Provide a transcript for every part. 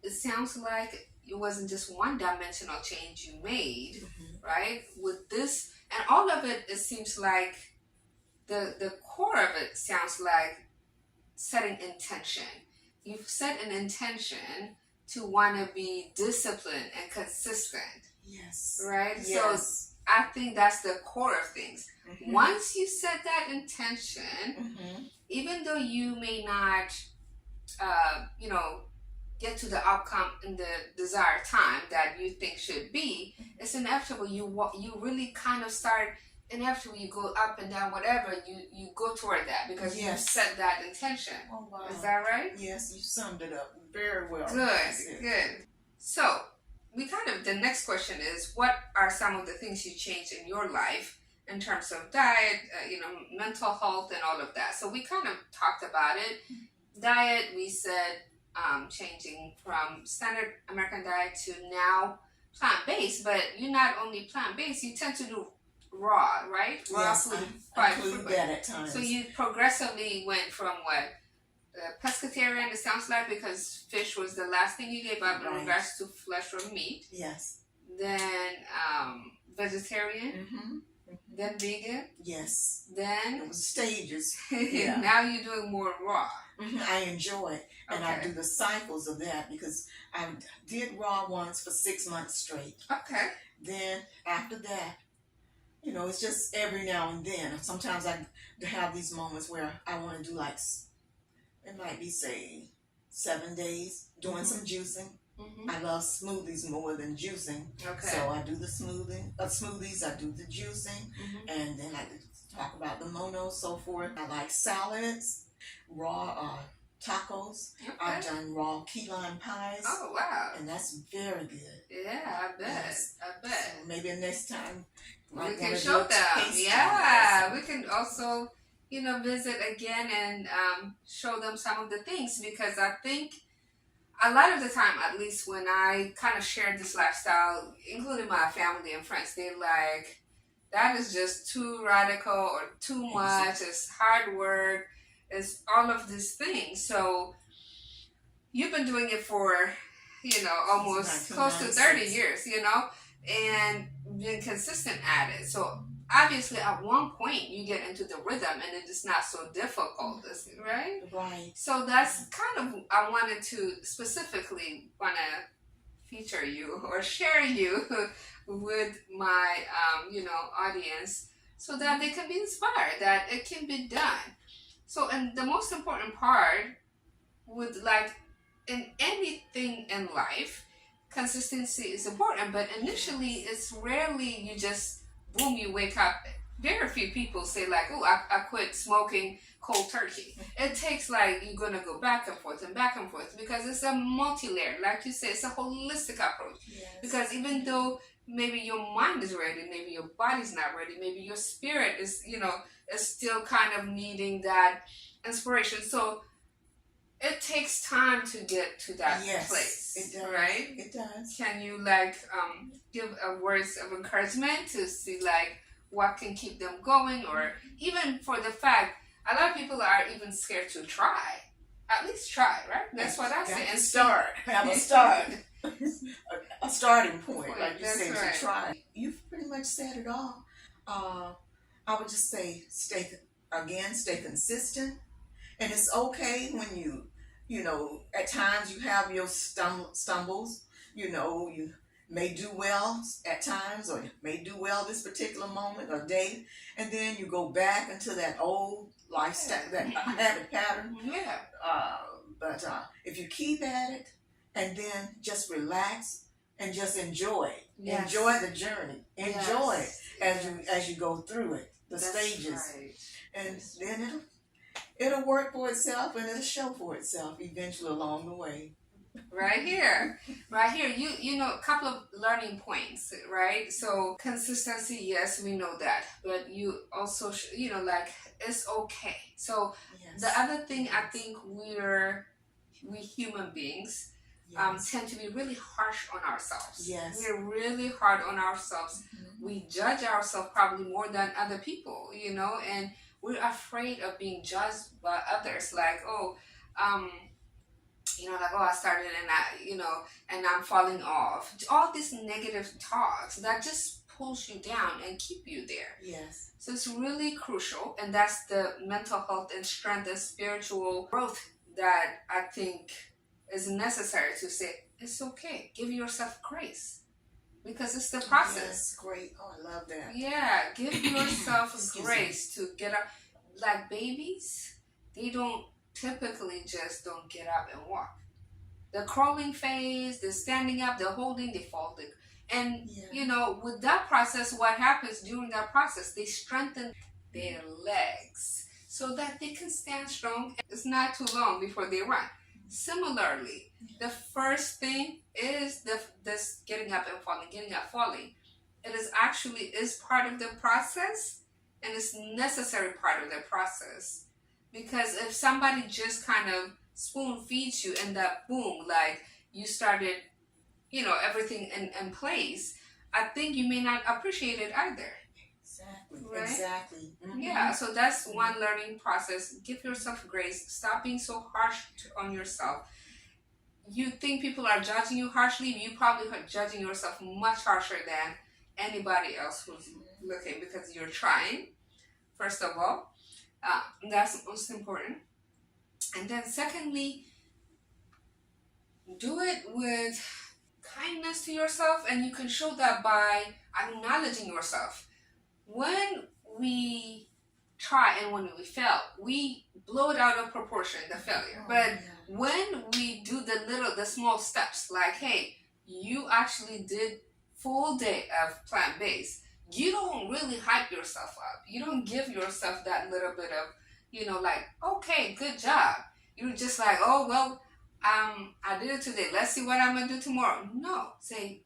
it sounds like it wasn't just one dimensional change you made, right? With this and all of it, it seems like the core of it sounds like setting intention. You've set an intention to want to be disciplined and consistent, Yes. right? Yes. So I think that's the core of things. Once you set that intention, even though you may not, you know, get to the outcome in the desired time that you think should be, it's inevitable. You really kind of start inevitably. You go up and down, whatever. You go toward that because you Yes. set that intention. Oh, wow. Is that right? Yes, you summed it up very well. Good. So we kind of the next question is, what are some of the things you changed in your life in terms of diet, mental health, and all of that? So we kind of talked about it. Diet, we said changing from standard American diet to now plant-based, but you're not only plant-based, you tend to do raw, right? Raw Yes, food. I include that at times. So you progressively went from what? Pescatarian, it sounds like, because fish was the last thing you gave up in regards to flesh or meat. Yes. Then vegetarian. Then vegan. Yes. Then it was stages. Now you're doing more raw. I enjoy it, and I do the cycles of that because I did raw once for 6 months straight. Okay. Then after that, it's just every now and then. Sometimes I have these moments where I want to do like, it might be say 7 days doing some juicing. I love smoothies more than juicing. Okay. So I do the smoothies, I do the juicing, and then I talk about the mono, so forth. I like salads, raw tacos. Okay. I've done raw key lime pies. Oh, wow. And that's very good. Yeah, I bet. Yes. I bet. So maybe next time we can show them. Yeah, we can also, visit again and show them some of the things, because I think a lot of the time, at least when I kind of share this lifestyle, including my family and friends, they're like, that is just too radical or too much. It's hard work. It's all of these things. So you've been doing it for, almost close to 30 years, and been consistent at it. So obviously at one point you get into the rhythm and it is not so difficult, right? Right. So that's kind of, I wanted to specifically feature you or share you with my, audience, so that they can be inspired, that it can be done. So, and the most important part with, like, in anything in life, consistency is important, but initially it's rarely you just, boom, you wake up. Very few people say like, oh, I quit smoking cold turkey. It takes like, you're going to go back and forth because it's a multi-layered, like you say, it's a holistic approach. Yes. Because even though maybe your mind is ready, maybe your body's not ready, maybe your spirit is, is still kind of needing that inspiration. So it takes time to get to that place. It does. Right? It does. Can you give words of encouragement to see what can keep them going, or even for the fact a lot of people are even scared to try. At least try, right? That's what I say. And start. Have a start. A starting point, like you say, right. To try. You've pretty much said it all. I would just say stay consistent. And it's okay when at times you have your stumbles. You may do well at times, or you may do well this particular moment or day, and then you go back into that old lifestyle, that habit pattern. Yeah. But if you keep at it, and then just relax and just enjoy it. Yes. Enjoy the journey. Enjoy it as you go through it, the stages, right. And then it'll work for itself, and it'll show for itself eventually along the way. Right here, you a couple of learning points, right? So consistency, yes, we know that, but you also, it's okay. So yes. The other thing, I think we human beings tend to be really harsh on ourselves. Yes. We're really hard on ourselves. We judge ourselves probably more than other people, and we're afraid of being judged by others. Like, like, oh, I started and and I'm falling off. All these negative talks that just pulls you down and keep you there. Yes. So it's really crucial, and that's the mental health and strength and spiritual growth that I think is necessary to say it's okay. Give yourself grace because it's the process. Yes, great. Oh, I love that. Yeah, give yourself Excuse grace to get up. Like babies, they don't typically just don't get up and walk. The crawling phase, the standing up, the holding, the folding. And Yeah. with that process, what happens during that process? They strengthen their legs so that they can stand strong. It's not too long before they run. Similarly, the first thing is this getting up and falling, getting up, falling. It is part of the process, and it's necessary part of the process. Because if somebody just kind of spoon feeds you and that boom, like you started, everything in place, I think you may not appreciate it either. Exactly. Right? Exactly. Yeah, so that's one learning process. Give yourself grace. Stop being so harsh on yourself. You think people are judging you harshly, you probably are judging yourself much harsher than anybody else who's looking because you're trying, first of all. That's most important. And then secondly, do it with kindness to yourself, and you can show that by acknowledging yourself. When we try and when we fail, we blow it out of proportion, the failure. But when we do the small steps, like, hey, you actually did full day of plant-based, you don't really hype yourself up. You don't give yourself that little bit of, like, okay, good job. You're just like, oh, well, I did it today. Let's see what I'm going to do tomorrow. No, say,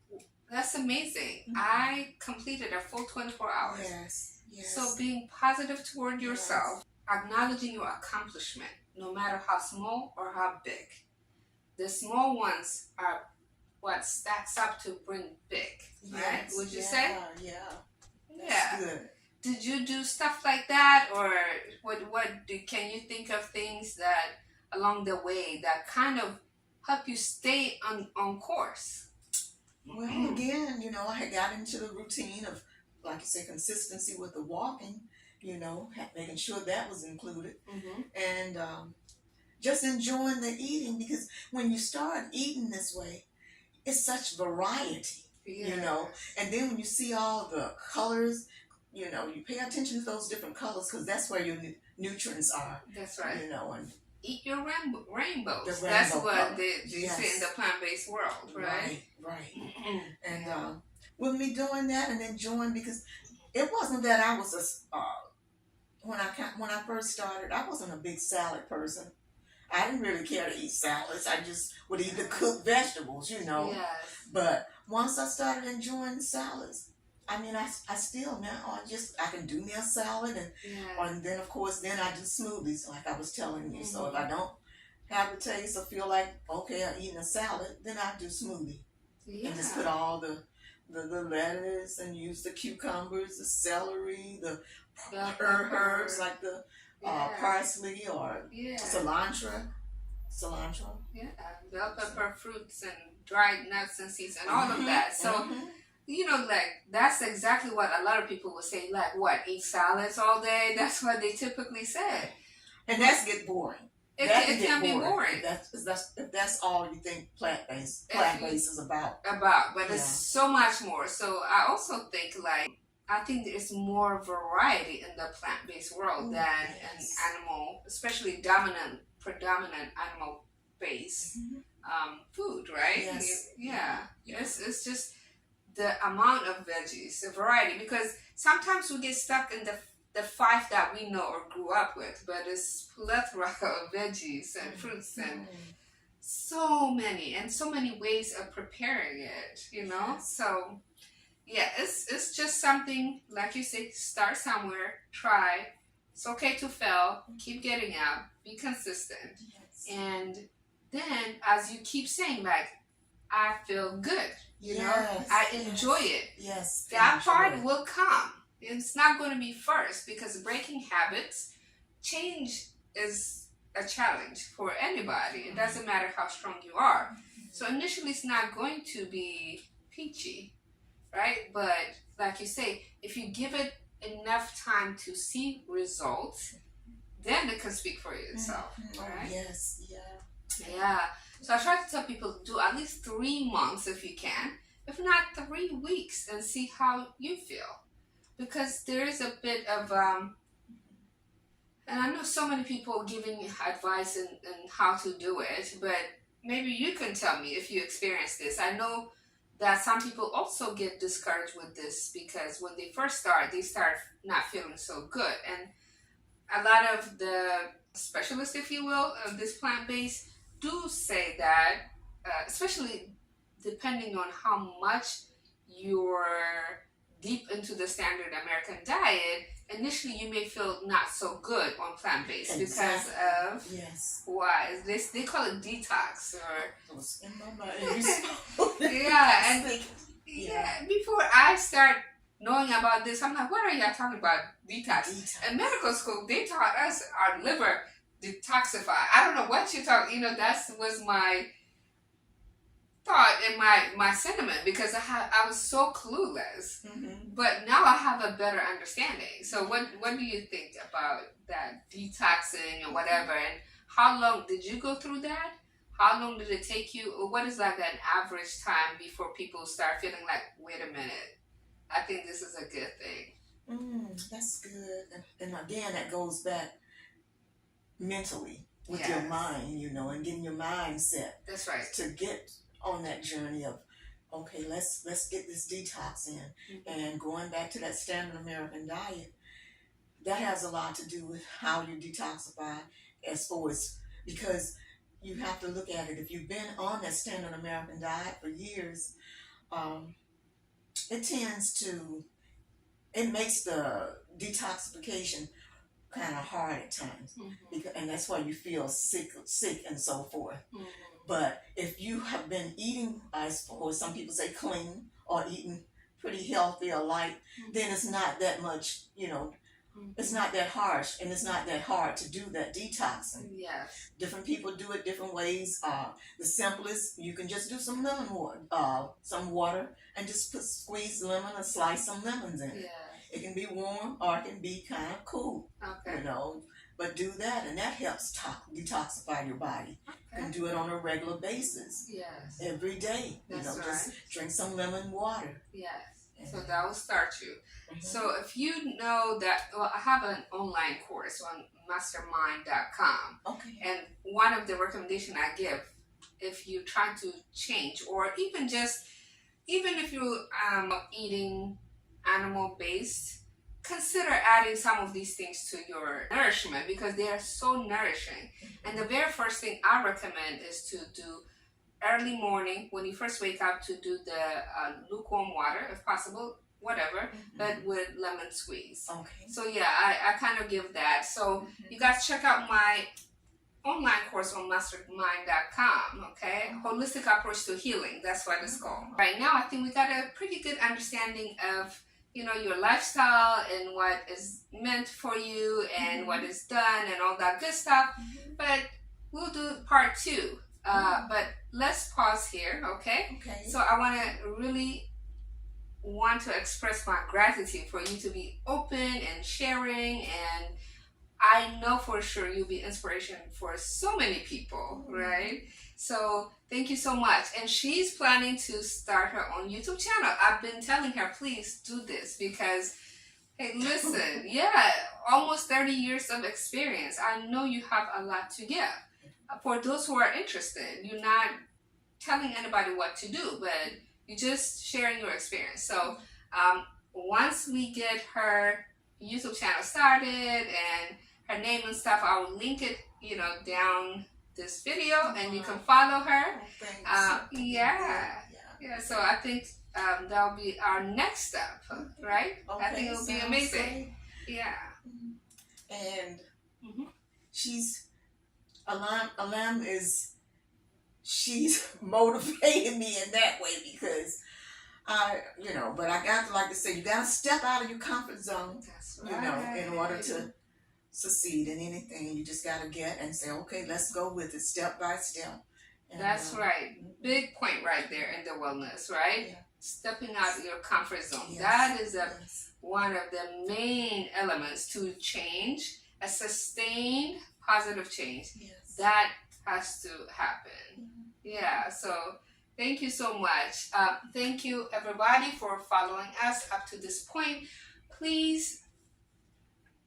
that's amazing. I completed a full 24 hours. Yes. Yes. So being positive toward yourself, acknowledging your accomplishment, no matter how small or how big. The small ones are what stacks up to bring big, right? Yes. Would you say? Yeah. Yeah. That's good. Did you do stuff like that, or can you think of things that along the way that kind of help you stay on course? Well, again, I had got into the routine of, like you say, consistency with the walking, making sure that was included. And just enjoying the eating, because when you start eating this way, it's such variety, and then when you see all the colors, you pay attention to those different colors because that's where your nutrients are. That's right. And eat your rainbows. The That's rainbow what color. they say in the plant-based world, right? Right. And with me doing that and enjoying, because it wasn't that I was when I first started, I wasn't a big salad person. I didn't really care to eat salads. I just would eat the cooked vegetables, Yes. But once I started enjoying salads, I mean, I still now I can do me a salad, and then of course then I do smoothies like I was telling you. So if I don't have the taste or feel like okay I'm eating a salad, then I do smoothie and just put all the lettuce and use the cucumbers, the celery, the herbs like the parsley or cilantro. Yeah, bell pepper, fruits, and dried nuts and seeds, and all of that. So, like, that's exactly what a lot of people would say, like, what, eat salads all day? That's what they typically say. And that's get boring. It can be boring. If that's all you think plant-based is about. But it's so much more. So I also think, I think there's more variety in the plant-based world than an animal, especially predominant animal-based food, right? It's just the amount of veggies, the variety, because sometimes we get stuck in the five that we know or grew up with, but it's plethora of veggies and fruits and so many ways of preparing it, So it's just something, like you say, start somewhere, try. It's okay to fail, keep getting up, be consistent. And then as you keep saying, like, I feel good, I enjoy it. Yes. That part will come. It's not going to be first, because breaking habits, change is a challenge for anybody. It doesn't matter how strong you are. So initially, it's not going to be peachy, right? But like you say, if you give it enough time to see results, then it can speak for itself, Oh, right? yes, yeah. Yeah. So I try to tell people do at least 3 months if you can, if not 3 weeks, and see how you feel. Because there is a bit of and I know so many people giving advice and how to do it, but maybe you can tell me if you experience this. I know that some people also get discouraged with this because when they first start, they start not feeling so good. And a lot of the specialists, if you will, of this plant based do say that, especially depending on how much you're deep into the standard American diet, initially you may feel not so good on plant based because Exactly. of Yes. why this they call it detox or Those in my mind. yeah. And Like, yeah, before I start knowing about this, I'm like, what are y'all talking about detox? detox. In medical school, they taught us our liver detoxify. I don't know what you talk. That was my thought and my sentiment because I was so clueless. Mm-hmm. But now I have a better understanding. So what do you think about that detoxing or whatever? And how long did you go through that? How long did it take you? Or what is like an average time before people start feeling like, wait a minute, I think this is a good thing. That's good. And again, that goes back mentally with your Yes. mind, and getting your mind set That's right. to get on that journey of, okay, let's get this detox in. Mhm. And going back to that standard American diet, that has a lot to do with how you detoxify as far as, because you have to look at it. If you've been on that standard American diet for years, it tends to, it makes the detoxification kind of hard at times, Mhm. and that's why you feel sick and so forth. Mhm. But if you have been eating, I suppose some people say clean, or eating pretty healthy or light, then it's not that much, it's not that harsh, and it's not that hard to do that detoxing. Yes. Different people do it different ways. The simplest, you can just do some lemon water, some water, and just squeeze lemon or slice some lemons in it. Yes. It can be warm or it can be kind of cool, Okay. But do that, and that helps detoxify your body. You can Okay. do it on a regular basis, Yes. every day. That's Just right. drink some lemon water. Yes. So that will start you. Mhm. So if you know that, well, I have an online course on mastermind.com. Okay. And one of the recommendations I give, if you try to change, or even if you eating animal based, consider adding some of these things to your nourishment because they are so nourishing. And the very first thing I recommend is to do early morning when you first wake up, to do the lukewarm water if possible, whatever, but with lemon squeeze. Okay. So yeah, I kind of give that. So you guys check out my online course on mastermind.com, okay? Holistic Approach to Healing, that's what it's called. Right now, I think we got a pretty good understanding of, your lifestyle and what is meant for you and what is done and all that good stuff. But we'll do part 2. But let's pause here, okay? Okay. So I want to express my gratitude for you to be open and sharing, and I know for sure you'll be inspiration for so many people, right? So thank you so much. And she's planning to start her own YouTube channel. I've been telling her, please do this because, hey, listen, yeah, almost 30 years of experience. I know you have a lot to give. For those who are interested, you're not telling anybody what to do, but you're just sharing your experience. So once we get her YouTube channel started and her name and stuff, I will link it, down this video, and you can follow her. Yeah. So I think that'll be our next step, right? Okay, I think it'll be sounds amazing. great. Yeah. And Mhm. she's she's motivating me in that way because but I got to, like to say, you got to step out of your comfort zone, That's right. in order to succeed in anything. You just gotta get and say, okay, let's go with it step by step. And, That's right. Big point right there in the wellness, right? Yeah. Stepping out of your comfort zone. Yes. That is Yes. one of the main elements to change, a sustained positive change. Yes. That has to happen. Mhm. Yeah, so thank you so much. Thank you, everybody, for following us up to this point. Please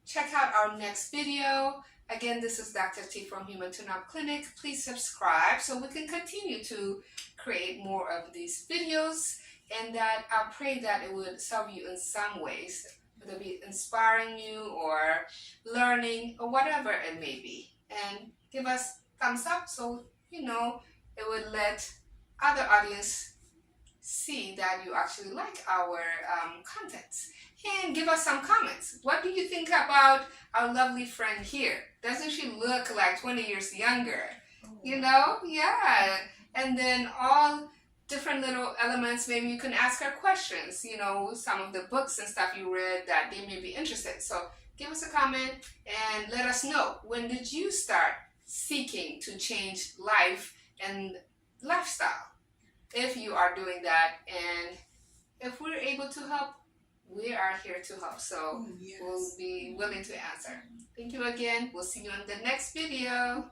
check out our next video. Again, this is Dr. T from Human Tune-Up Clinic. Please subscribe so we can continue to create more of these videos, and that I pray that it would serve you in some ways, whether it be inspiring you or learning or whatever it may be. And give us thumbs up so it would let other audience see that you actually like our contents. And give us some comments. What do you think about our lovely friend here? Doesn't she look like 20 years younger? Oh, You wow. know? Yeah. And then all different little elements, maybe you can ask her questions, some of the books and stuff you read that they may be interested. So give us a comment and let us know, when did you start seeking to change life and lifestyle? If you are doing that, and if we're able to help, we are here to help. So Oh, yes. we'll be willing to answer. Thank you again. We'll see you in the next video.